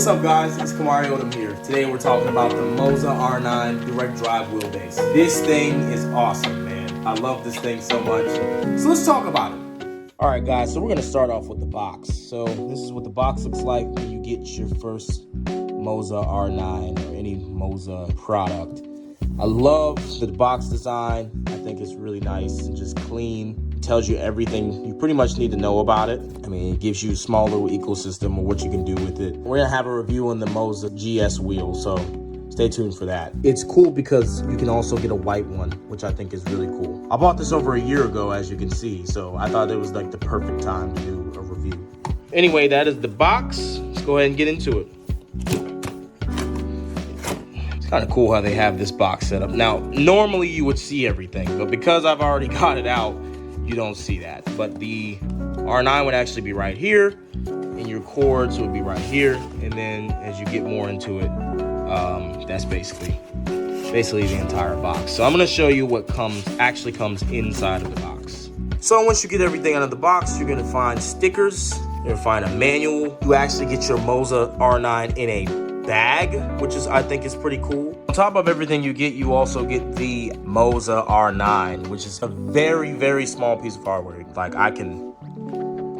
What's up guys, it's Kamari Odom here. Today we're talking about the Moza R9 direct drive wheelbase. This thing is awesome, man. I love this thing so much. So let's talk about it. Alright guys, so we're going to start off with the box. So this is what the box looks like when you get your first Moza R9 or any Moza product. I love the box design. I think it's really nice and just clean. Tells you everything you pretty much need to know about it. I mean, it gives you a small little ecosystem of what you can do with it. We're gonna have a review on the Moza GS wheel, so stay tuned for that. It's cool because you can also get a white one, which I think is really cool. I bought this over a year ago, as you can see, so I thought it was like the perfect time to do a review. Anyway, that is the box. Let's go ahead and get into it. It's kind of cool how they have this box set up. Now, normally you would see everything, but because I've already got it out, you don't see that. But the R9 would actually be right here, and your cords would be right here. And then as you get more into it, that's basically the entire box. So I'm gonna show you what actually comes inside of the box. So once you get everything out of the box, you're gonna find stickers, you're gonna find a manual. You actually get your Moza R9 in a bag, which I think is pretty cool. On top of everything you get, you also get the Moza R9, which is a very, very small piece of hardware. Like, I can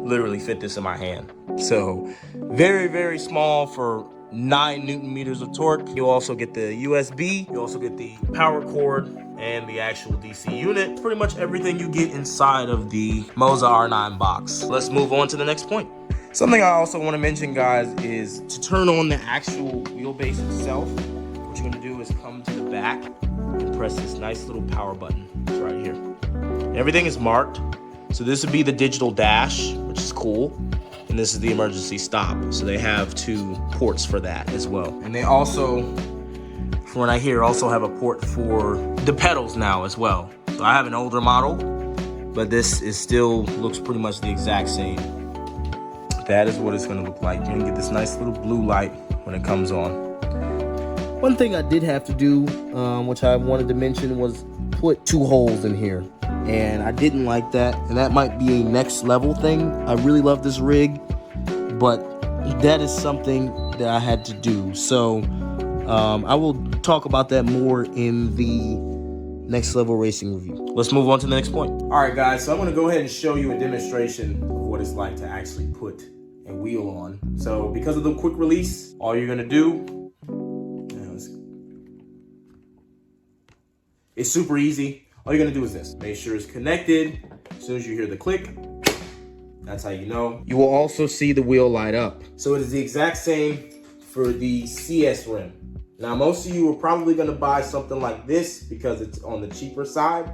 literally fit this in my hand. So very, very small for 9 Newton meters of torque. You also get the USB, you also get the power cord and the actual DC unit. Pretty much everything you get inside of the Moza R9 box. Let's move on to the next point. Something I also want to mention, guys, is to turn on the actual wheelbase itself. What you're going to do is come to the back and press this nice little power button. It's right here. Everything is marked. So this would be the digital dash, which is cool. And this is the emergency stop. So they have 2 ports for that as well. And they also, from what I hear, also have a port for the pedals now as well. So I have an older model, but this is still looks pretty much the exact same. That is what it's going to look like. You're going to get this nice little blue light when it comes on. One thing I did have to do, which I wanted to mention, was put 2 holes in here. And I didn't like that. And that might be a next level thing. I really love this rig, but that is something that I had to do. So I will talk about that more in the next level racing review. Let's move on to the next point. All right, guys, so I'm going to go ahead and show you a demonstration of what it's like to actually put a wheel on. So because of the quick release, all you're going to do, it's super easy. All you're going to do is this. Make sure it's connected. As soon as you hear the click, that's how you know. You will also see the wheel light up. So it is the exact same for the CS rim. Now, most of you are probably going to buy something like this because it's on the cheaper side.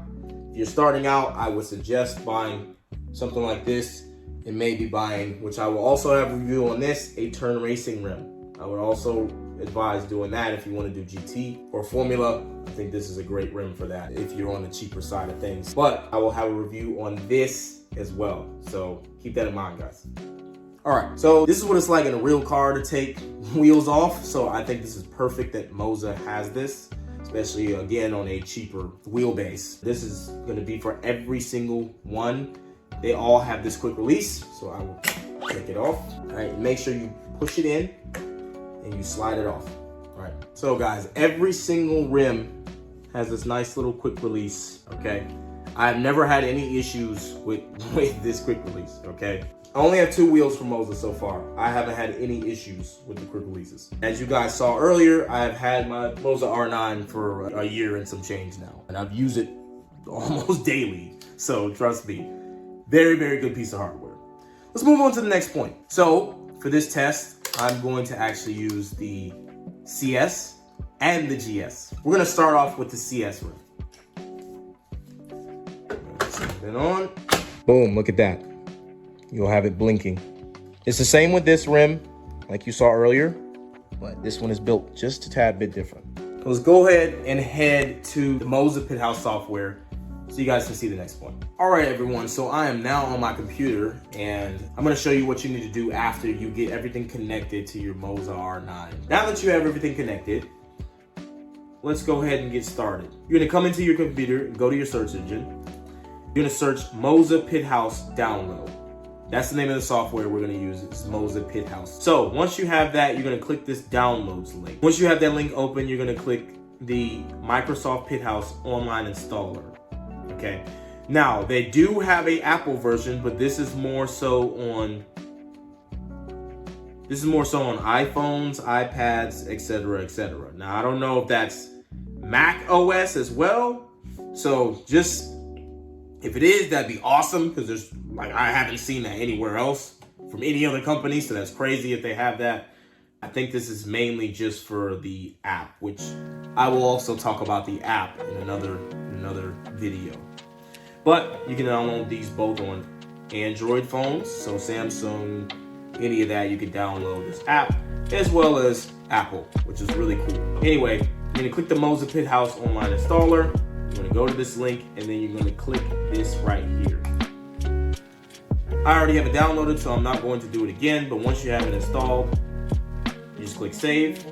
If you're starting out, I would suggest buying something like this and maybe buying, which I will also have a review on this, a turn racing rim. I would also advise doing that if you want to do GT or Formula. I think this is a great rim for that if you're on the cheaper side of things. But I will have a review on this as well. So keep that in mind, guys. All right, so this is what it's like in a real car to take wheels off. So I think this is perfect that Moza has this, especially again on a cheaper wheelbase. This is gonna be for every single one. They all have this quick release, so I will take it off. All right, make sure you push it in and you slide it off. All right, so guys, every single rim has this nice little quick release, okay? I've never had any issues with this quick release, okay? I only have 2 wheels from Moza so far. I haven't had any issues with the quick releases. As you guys saw earlier, I have had my Moza R9 for a year and some change now, and I've used it almost daily. So trust me, very, very good piece of hardware. Let's move on to the next point. So for this test, I'm going to actually use the CS and the GS. We're gonna start off with the CS rim. Turn it on. Boom, look at that. You'll have it blinking. It's the same with this rim, like you saw earlier, but this one is built just a tad bit different. Let's go ahead and head to the Moza Pit House software so you guys can see the next point. All right, everyone, so I am now on my computer and I'm gonna show you what you need to do after you get everything connected to your Moza R9. Now that you have everything connected, let's go ahead and get started. You're gonna come into your computer and go to your search engine. You're gonna search Moza Pit House download. That's the name of the software we're gonna use. It's Moza Pit House. So once you have that, you're gonna click this downloads link. Once you have that link open, you're gonna click the Microsoft Pit House online installer, okay? Now, they do have a Apple version, but this is more so on iPhones, iPads, etc., etc. Now, I don't know if that's Mac OS as well. So just, if it is, that'd be awesome, because there's, like, I haven't seen that anywhere else from any other company, so that's crazy if they have that. I think this is mainly just for the app, which I will also talk about the app in another video. But you can download these both on Android phones, so Samsung, any of that, you can download this app, as well as Apple, which is really cool. Anyway, you're gonna click the Moza Pit House online installer. You're gonna go to this link, and then you're gonna click this right here. I already have it downloaded, so I'm not going to do it again, but once you have it installed, you just click save,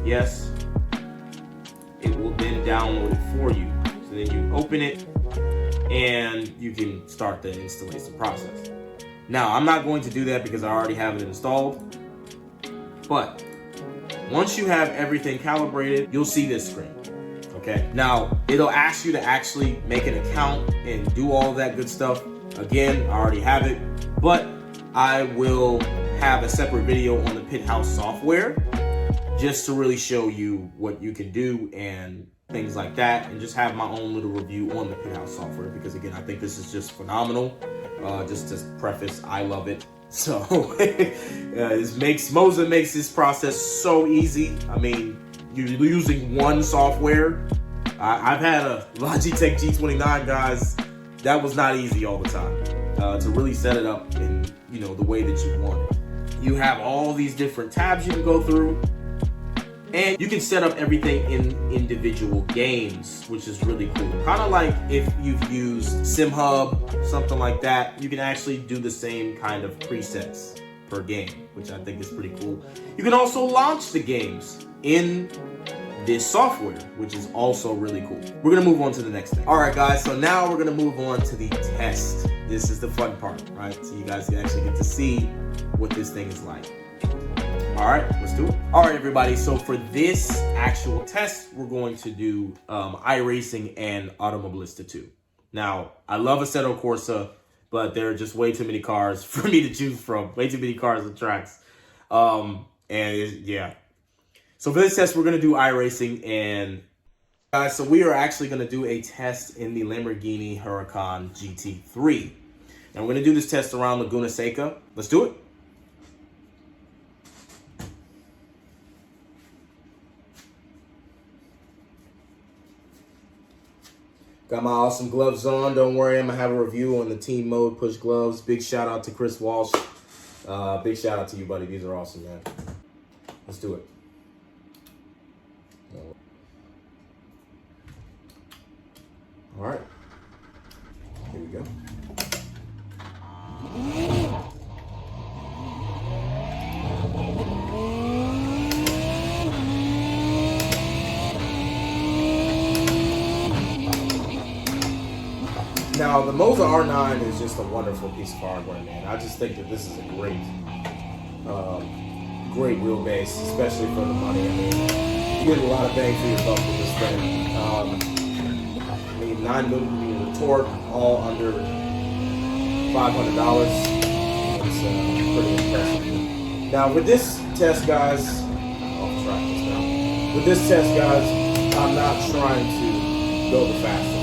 yes. It will then download it for you. So then you open it, and you can start the installation process. Now, I'm not going to do that because I already have it installed, but once you have everything calibrated, you'll see this screen, okay? Now, it'll ask you to actually make an account and do all of that good stuff. Again, I already have it, but I will have a separate video on the Pit House software just to really show you what you can do and things like that, and just have my own little review on the Pit House software, because again, I think this is just phenomenal. Just to preface, I love it. So Moza makes this process so easy. I mean, you're using one software. I've had a Logitech G29, guys. That was not easy all the time to really set it up in, you know, the way that you want it. You have all these different tabs you can go through, and you can set up everything in individual games, which is really cool. Kind of like if you've used SimHub, something like that, you can actually do the same kind of presets per game, which I think is pretty cool. You can also launch the games in this software, which is also really cool. We're gonna move on to the next thing. All right, guys, so now we're gonna move on to the test. This is the fun part, right? So you guys can actually get to see what this thing is like. All right, let's do it. All right, everybody, so for this actual test, we're going to do iRacing and Automobilista 2. Now, I love Assetto Corsa, but there are just way too many cars for me to choose from. Way too many cars and tracks. Yeah. So for this test, we're gonna do iRacing, and guys, so we are actually gonna do a test in the Lamborghini Huracan GT3. And we're gonna do this test around Laguna Seca. Let's do it. Got my awesome gloves on. Don't worry, I'm gonna have a review on the team mode push gloves. Big shout out to Chris Walsh. Big shout out to you, buddy. These are awesome, man. Let's do it. All right, here we go. Now, the Moza R9 is just a wonderful piece of hardware, man. I just think that this is a great wheelbase, especially for the money. I mean, you get a lot of bang for your buck with this thing. I mean, 9mm torque, all under $500. It's pretty impressive. Now, with this test, guys, I'll try this now. With this test, guys, I'm not trying to go the fastest.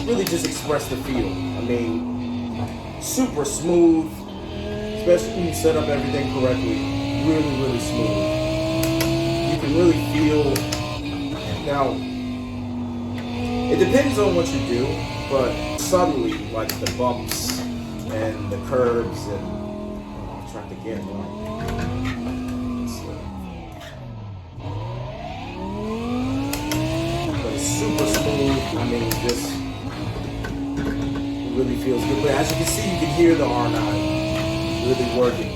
Really just express the feel. I mean, super smooth, especially when you set up everything correctly. Really, really smooth. You can really feel. Now, it depends on what you do, but subtly, like the bumps and the curves and I'll try it again. But it's super smooth. I mean, just. Really feels good, but as you can see, you can hear the R9 really working.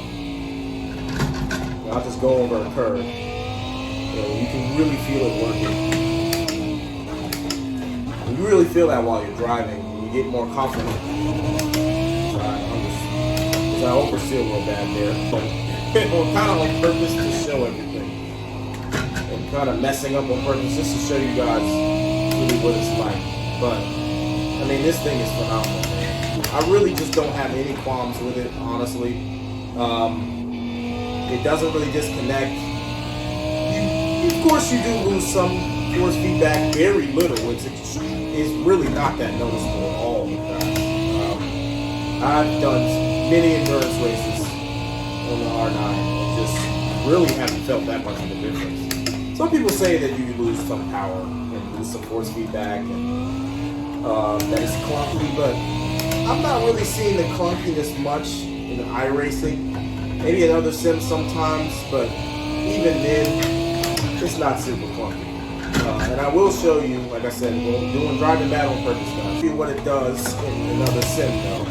I'll just go over a curve. You can really feel it working. And you really feel that while you're driving. You get more confident. So I I overseal real bad there. Or kind of on purpose to show everything. And kind of messing up on purpose just to show you guys really what it's like. But, I mean, this thing is phenomenal, man. I really just don't have any qualms with it, honestly. It doesn't really disconnect. Of course, you do lose some force feedback, very little. It's really not that noticeable at all. I've done many endurance races on the R9 and just really haven't felt that much of a difference. Some people say that you lose some power and lose some force feedback and that it's clunky, but I'm not really seeing the clunkiness much in the iRacing. Maybe in other sims sometimes, but even then, it's not super clunky. And I will show you, like I said, doing driving bad on purpose, guys. See what it does in another sim, though.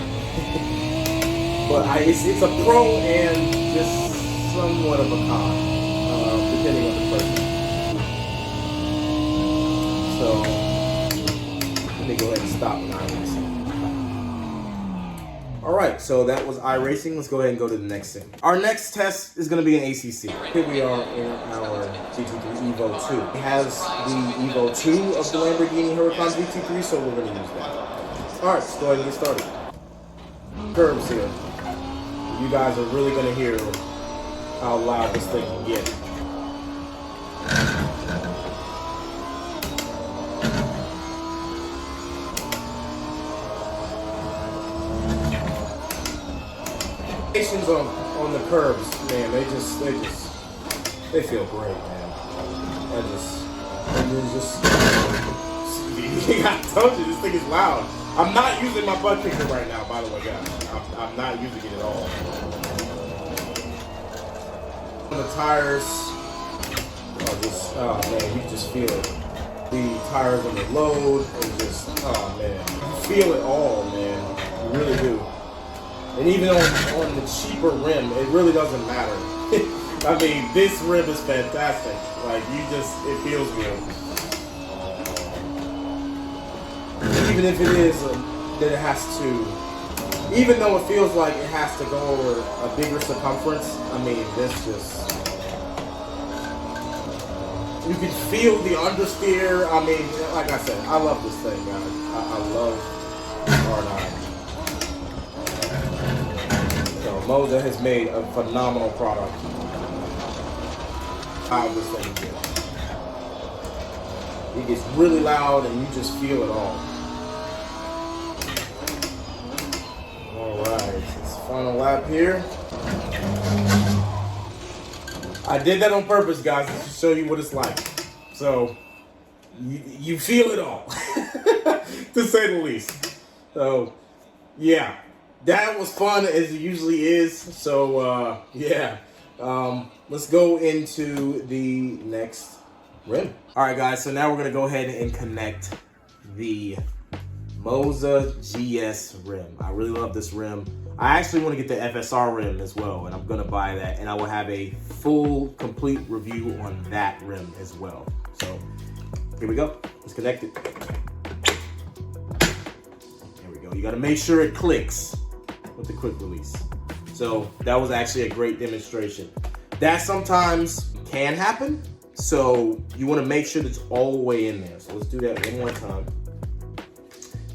But it's a pro and just somewhat of a con, depending on the person. So, let me go ahead and stop with iRacing. Alright, so that was iRacing. Let's go ahead and go to the next sim. Our next test is going to be an ACC. Here we are in our GT3 Evo 2. It has the Evo 2 of the Lamborghini Huracan GT3, so we're going to use that. Alright, let's go ahead and get started. Curbs here. You guys are really going to hear how loud this thing can get. On the curbs, man, they feel great, man. I told you, this thing is loud. I'm not using my butt kicker right now, by the way, guys. I'm not using it at all. The tires are just, oh man, you just feel it. The tires on the load, and just, oh man, you feel it all, man. You really do. And even on the cheaper rim, it really doesn't matter. I mean, this rim is fantastic. Like, it feels good. Even if it is that it has to, even though it feels like it has to go over a bigger circumference, I mean, this just, you can feel the understeer. I mean, like I said, I love this thing, guys. I love R9. Moza has made a phenomenal product. How this thing gets. It gets really loud and you just feel it all. Alright, it's final lap here. I did that on purpose, guys, to show you what it's like. So, you feel it all, to say the least. So, yeah. That was fun as it usually is. So, yeah. Let's go into the next rim. All right, guys. So now we're going to go ahead and connect the Moza GS rim. I really love this rim. I actually want to get the FSR rim as well, and I'm going to buy that. And I will have a full, complete review on that rim as well. So, here we go. Let's connect it. There we go. You got to make sure it clicks with the quick release. So that was actually a great demonstration. That sometimes can happen, so you want to make sure that's all the way in there. So let's do that one more time.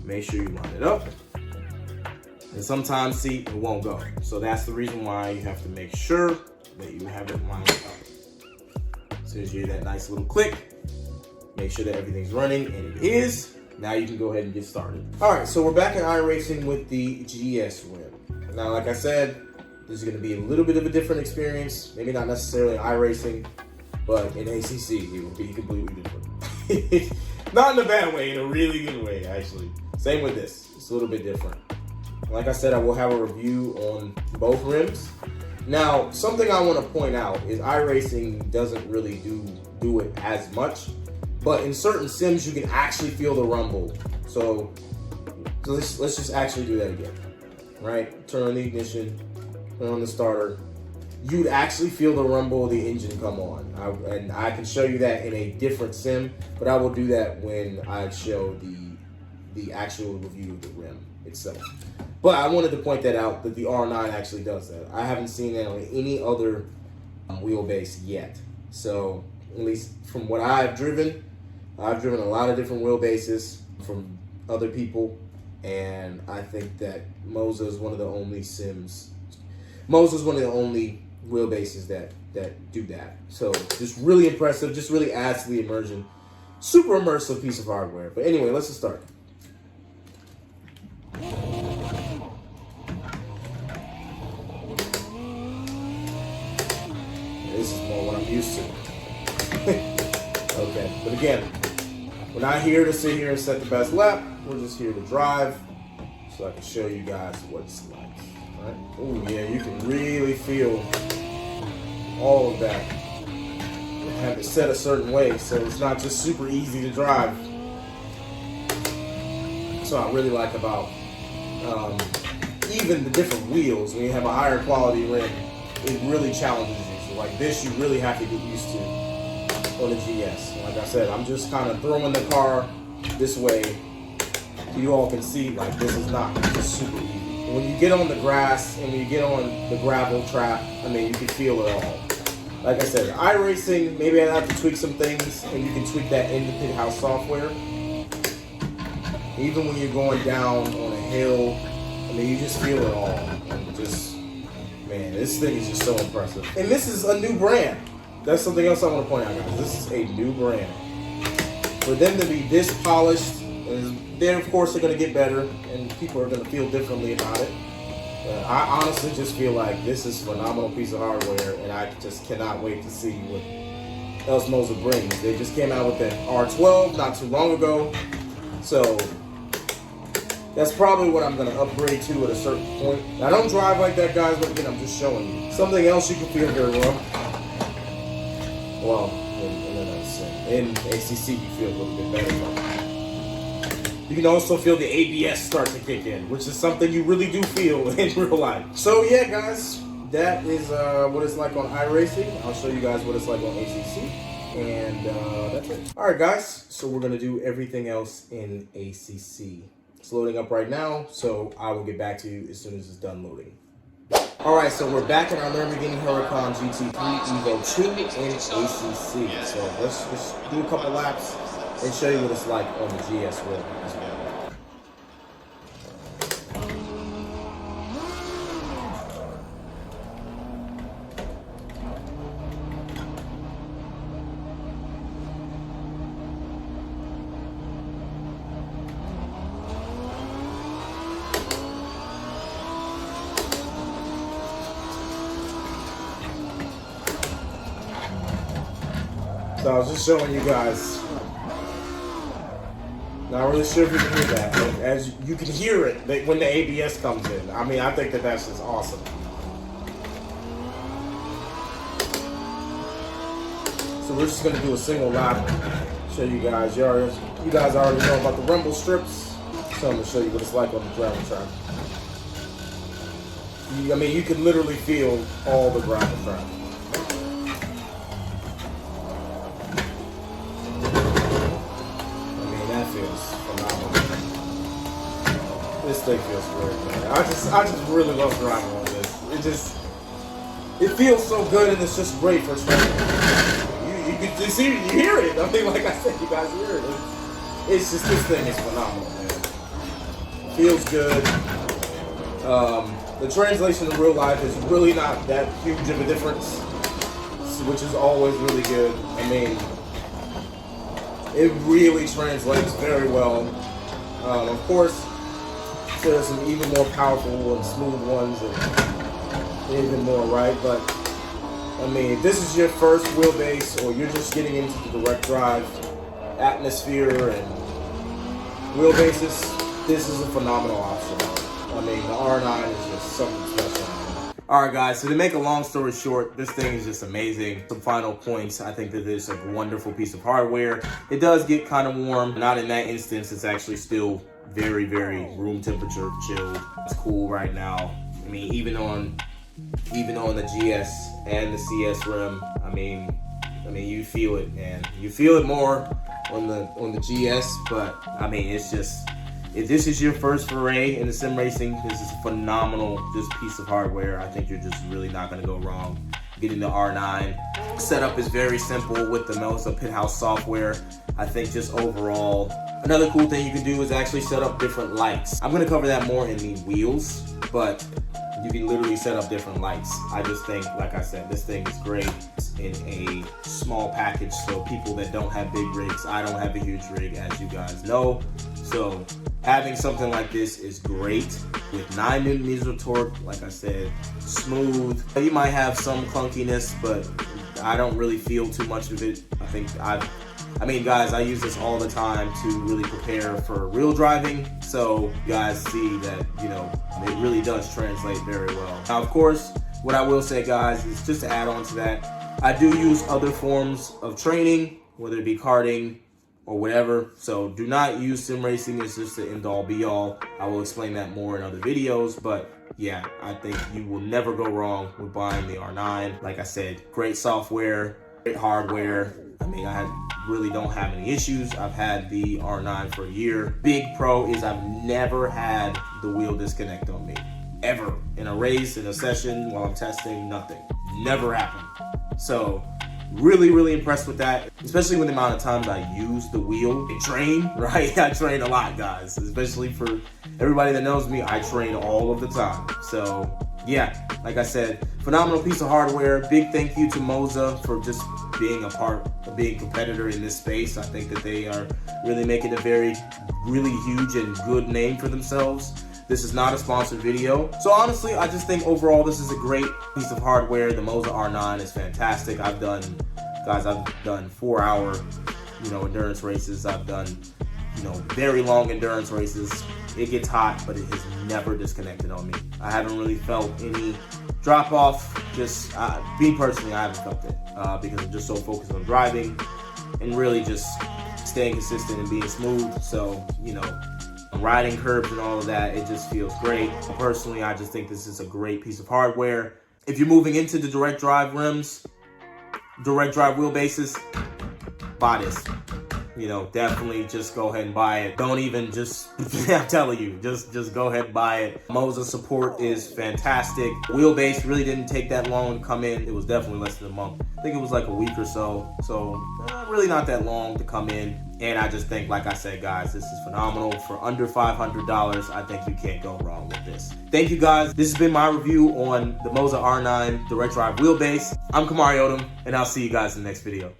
Make sure you line it up. And sometimes, see, it won't go. So that's the reason why you have to make sure that you have it lined up. As soon as you hear that nice little click, make sure that everything's running, and it is. Now you can go ahead and get started. All right, so we're back in iRacing with the GS rim. Now, like I said, this is gonna be a little bit of a different experience. Maybe not necessarily in iRacing, but in ACC, it will be completely different. Not in a bad way, in a really good way, actually. Same with this, it's a little bit different. Like I said, I will have a review on both rims. Now, something I wanna point out is iRacing doesn't really do it as much. But in certain sims, you can actually feel the rumble. So let's just actually do that again, right? Turn on the ignition, turn on the starter. You'd actually feel the rumble of the engine come on. And I can show you that in a different sim, but I will do that when I show the actual review of the rim itself. But I wanted to point that out, that the R9 actually does that. I haven't seen that on any other wheelbase yet. So at least from what I've driven a lot of different wheelbases from other people, and I think that Moza is one of the only wheelbases that do that. So just really impressive, just really adds to the immersion. Super immersive piece of hardware. But anyway, let's just start. This is more what I'm used to. Okay, but again, we're not here to sit here and set the best lap. We're just here to drive so I can show you guys what it's like. All right? Oh yeah, you can really feel all of that. You have it set a certain way, so it's not just super easy to drive. That's what I really like about even the different wheels. When you have a higher quality rim, it really challenges you. So like this, you really have to get used to on the GS. Like I said, I'm just kind of throwing the car this way so you all can see, like, this is not just super easy. And when you get on the grass and when you get on the gravel track, I mean, you can feel it all. Like I said, iRacing, maybe I have to tweak some things, and you can tweak that in the pit house software. Even when you're going down on a hill, I mean, you just feel it all. And just, man, this thing is just so impressive. And this is a new brand. That's something else I want to point out, guys. This is a new brand. For them to be this polished, they of course are going to get better, and people are going to feel differently about it. I honestly just feel like this is a phenomenal piece of hardware, and I just cannot wait to see what else Moza brings. They just came out with that R12 not too long ago, so that's probably what I'm going to upgrade to at a certain point. I don't drive like that, guys, but again, I'm just showing you. Something else you can feel very well. Well, in ACC you feel a little bit better. You can also feel the ABS start to kick in, which is something you really do feel in real life. So yeah, guys, that is what it's like on iRacing. I'll show you guys what it's like on ACC, and that's it. All right, guys, so we're gonna do everything else in ACC. It's loading up right now, so I will get back to you as soon as it's done loading. All right, so we're back in our Lamborghini Huracan GT3 Evo 2 in ACC. So let's do a couple laps and show you what it's like on the GS road as well. So I was just showing you guys. Not really sure if you can hear that, but as you can hear it when the ABS comes in. I mean, I think that that's just awesome. So we're just gonna do a single lap. Show you guys. You guys already know about the rumble strips. So I'm gonna show you what it's like on the gravel track. I mean, you can literally feel all the gravel track. This thing feels great, man. I just really love driving on this. It feels so good, and it's just great for training. You hear it. I mean, like I said, you guys hear it. It's just, this thing is phenomenal, man. Feels good. The translation in real life is really not that huge of a difference, which is always really good. I mean, it really translates very well. Of course, there's some even more powerful and smooth ones and even more, right? But I mean, if this is your first wheelbase, or you're just getting into the direct drive atmosphere and wheelbases, this is a phenomenal option. I mean, the R9 is just something special. All right, guys, so to make a long story short, this thing is just amazing. Some final points. I think that it's a wonderful piece of hardware. It does get kind of warm. Not in that instance. It's actually still very, very room temperature chilled. It's cool right now. I mean, even on the GS and the CS rim, I mean, you feel it, man. You feel it more on the GS, but I mean, it's if this is your first foray into sim racing, this is phenomenal. This piece of hardware, I think you're just really not going to go wrong getting the R9. Setup is very simple with the Moza Pit House software. I think just overall, another cool thing you can do is actually set up different lights. I'm going to cover that more in the wheels, but you can literally set up different lights. I just think, like I said, this thing is great in a small package. So people that don't have big rigs, I don't have a huge rig, as you guys know. So having something like this is great with 9 Newton meters of torque. Like I said, smooth. You might have some clunkiness, but I don't really feel too much of it. I mean, guys, I use this all the time to really prepare for real driving. So you guys see that, you know, it really does translate very well. Now, of course, what I will say, guys, is just to add on to that, I do use other forms of training, whether it be karting or whatever. So do not use sim racing as just the end all be all. I will explain that more in other videos, but yeah, I think you will never go wrong with buying the R9. Like I said, great software, great hardware. I mean, really don't have any issues. I've had the R9 for a year. Big pro is I've never had the wheel disconnect on me, ever. In a race, in a session, while I'm testing, nothing. Never happened. So really, really impressed with that, especially with the amount of times I use the wheel and train, right? I train a lot, guys, especially for everybody that knows me, I train all of the time. So yeah, like I said, phenomenal piece of hardware. Big thank you to Moza for just being a part of being a competitor in this space. I think that they are really making a really huge and good name for themselves. This is not a sponsored video. So honestly, I just think overall this is a great piece of hardware. The Moza R9 is fantastic. I've done 4-hour, endurance races. I've done, very long endurance races. It gets hot, but it has never disconnected on me. I haven't really felt any drop off. Just me personally, I haven't felt it because I'm just so focused on driving and really just staying consistent and being smooth. So, riding curbs and all of that, it just feels great. Personally, I just think this is a great piece of hardware. If you're moving into the direct drive rims, direct drive wheelbases, buy this. Definitely just go ahead and buy it. Don't even I'm telling you, just go ahead and buy it. Moza support is fantastic. Wheelbase really didn't take that long to come in. It was definitely less than a month. I think it was like a week or so. So really not that long to come in. And I just think, like I said, guys, this is phenomenal. For under $500, I think you can't go wrong with this. Thank you, guys. This has been my review on the Moza R9 direct drive wheelbase. I'm Kamari Odom, and I'll see you guys in the next video.